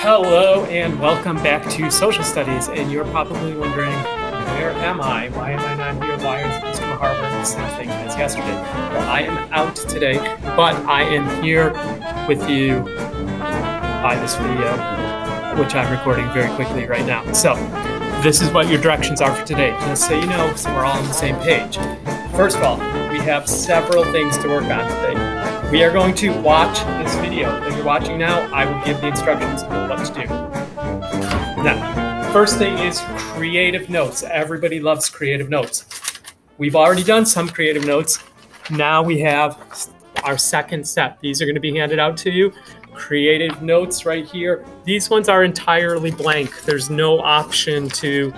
Hello and welcome back to Social Studies, and you're probably wondering, where am I? Why am I not here? Why is Mr. Mahar wearing the same thing as yesterday? Well, I am out today, but I am here with you by this video, which I'm recording very quickly right now. So this is what your directions are for today, just so you know, so we're all on the same page. First of all, we have several things to work on today. We are going to watch this video that you're watching now. I will give the instructions on what to do. Now, first thing is creative notes. Everybody loves creative notes. We've already done some creative notes. Now we have our second set. These are going to be handed out to you. Creative notes right here. These ones are entirely blank. There's no option to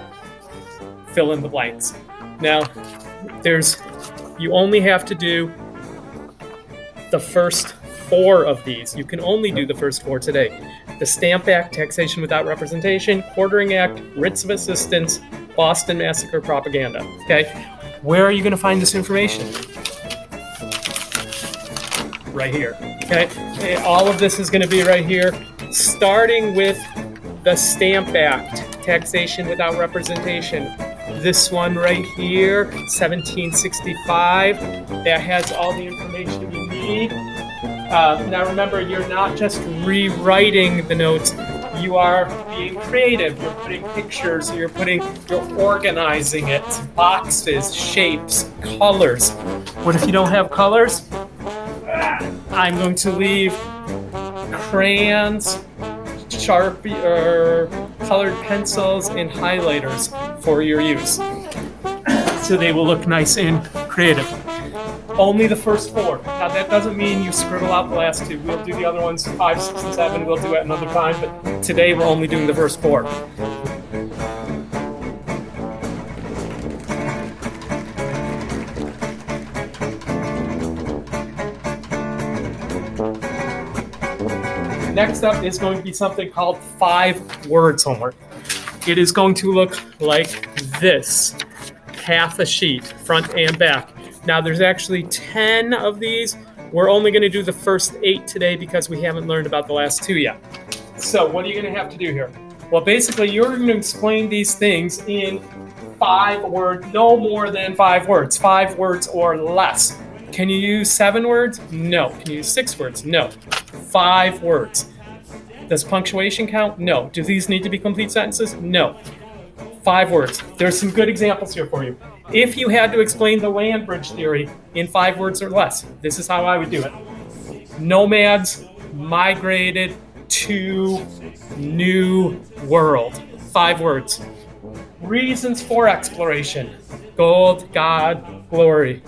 fill in the blanks. Now, you only have to do the first 4 of these. You can only do the first 4 today. The Stamp Act, Taxation Without Representation, Quartering Act, Writs of Assistance, Boston Massacre Propaganda. Okay? Where are you going to find this information? Right here. Okay? All of this is going to be right here, starting with the Stamp Act, Taxation Without Representation. This one right here, 1765, that has all the information you need. Now remember, you're not just rewriting the notes, you are being creative. You're putting pictures, you're organizing it, boxes, shapes, colors. What if you don't have colors? I'm going to leave crayons, Sharpie, or colored pencils and highlighters for your use, so they will look nice and creative. Only the first 4. Now that doesn't mean you scribble out the last 2. We'll do the other ones 5, 6, and 7. We'll do it another time, but today we're only doing the first 4. Next up is going to be something called 5 words homework. It is going to look like this, half a sheet, front and back. Now there's actually 10 of these. We're only going to do the first 8 today because we haven't learned about the last 2 yet. So what are you going to have to do here? Well, basically you're going to explain these things in 5 words, no more than 5 words, 5 words or less. Can you use 7 words? No. Can you use 6 words? No. 5 words. Does punctuation count? No. Do these need to be complete sentences? No. 5 words. There's some good examples here for you. If you had to explain the land bridge theory in 5 words or less, this is how I would do it. Nomads migrated to New World. 5 words. Reasons for exploration. Gold, God, glory,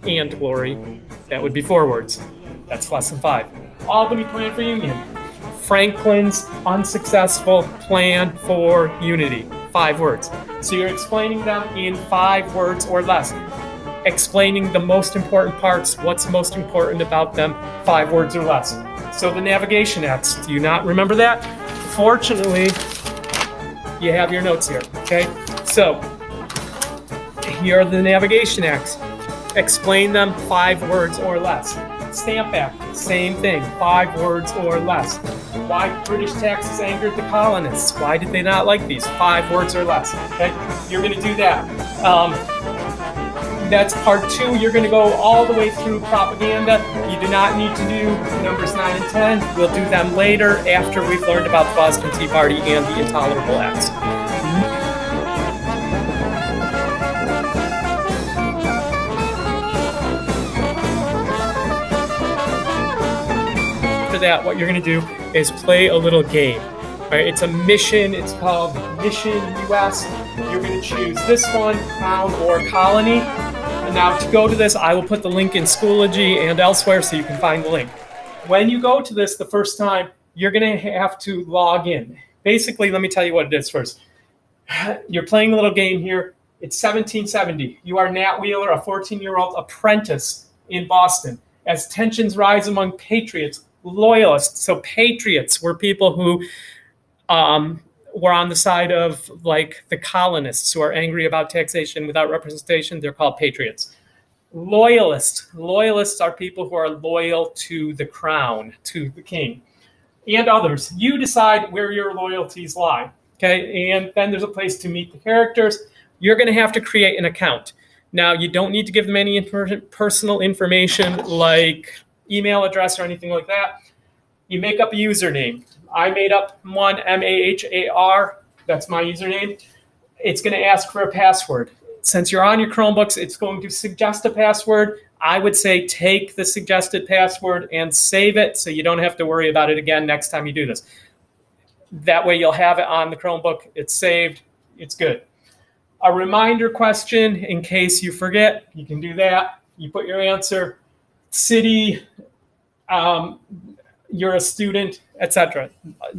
and glory. That would be 4 words. That's less than 5. Albany Plan for Union. Franklin's unsuccessful plan for unity. 5 words. So you're explaining them in 5 words or less. Explaining the most important parts, what's most important about them, 5 words or less. So the navigation acts, do you not remember that? Fortunately, you have your notes here, okay? So here are the navigation acts. Explain them 5 words or less. Stamp Act, same thing, 5 words or less. Why British taxes angered the colonists? Why did they not like these? 5 words or less. Okay, you're going to do that. That's part 2. You're going to go all the way through propaganda. You do not need to do numbers 9 and 10. We'll do them later after we've learned about the Boston Tea Party and the Intolerable Acts. That what you're going to do is play a little game. Right? It's a mission. It's called Mission US. You're going to choose this one, Crown or Colony. And now to go to this, I will put the link in Schoology and elsewhere so you can find the link. When you go to this the first time, you're going to have to log in. Basically, let me tell you what it is first. You're playing a little game here. It's 1770. You are Nat Wheeler, a 14-year-old apprentice in Boston. As tensions rise among patriots, loyalists. So patriots were people who were on the side of like the colonists who are angry about taxation without representation. They're called patriots. Loyalists are people who are loyal to the crown, to the king. and others. You decide where your loyalties lie. Okay, and then there's a place to meet the characters. You're going to have to create an account. Now, you don't need to give them any personal information like email address or anything like that. You make up a username. I made up one, MAHAR. That's my username. It's going to ask for a password. Since you're on your Chromebooks, it's going to suggest a password. I would say take the suggested password and save it so you don't have to worry about it again next time you do this. That way you'll have it on the Chromebook. It's saved. It's good. A reminder question in case you forget. You can do that. You put your answer, city, you're a student, etc.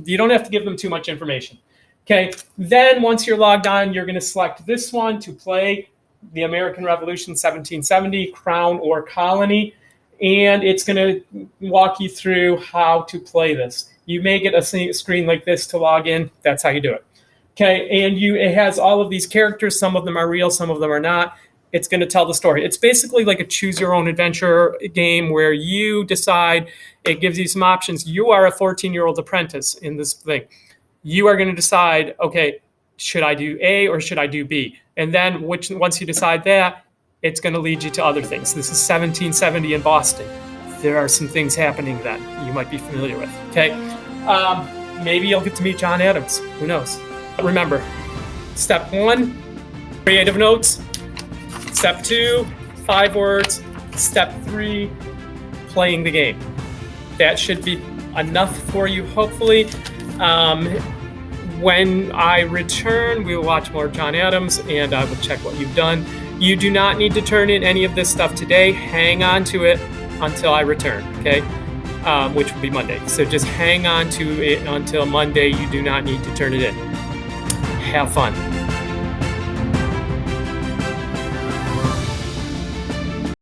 You don't have to give them too much information. Okay. Then once you're logged on, you're going to select this one to play the American Revolution 1770, Crown or Colony. And it's going to walk you through how to play this. You may get a screen like this to log in. That's how you do it. Okay, and it has all of these characters. Some of them are real, some of them are not. It's going to tell the story. It's basically like a choose your own adventure game where you decide. It gives you some options. You are a 14-year-old apprentice in this thing. You are going to decide, okay, should I do A or should I do B? And then once you decide that, it's going to lead you to other things. This is 1770 in Boston. There are some things happening then you might be familiar with. Okay, maybe you'll get to meet John Adams. Who knows? Remember, step 1, creative notes. Step 2, 5 words. Step 3, playing the game. That should be enough for you, hopefully. When I return, we will watch more John Adams, and I will check what you've done. You do not need to turn in any of this stuff today. Hang on to it until I return, okay? Which will be Monday. So just hang on to it until Monday. You do not need to turn it in. Have fun.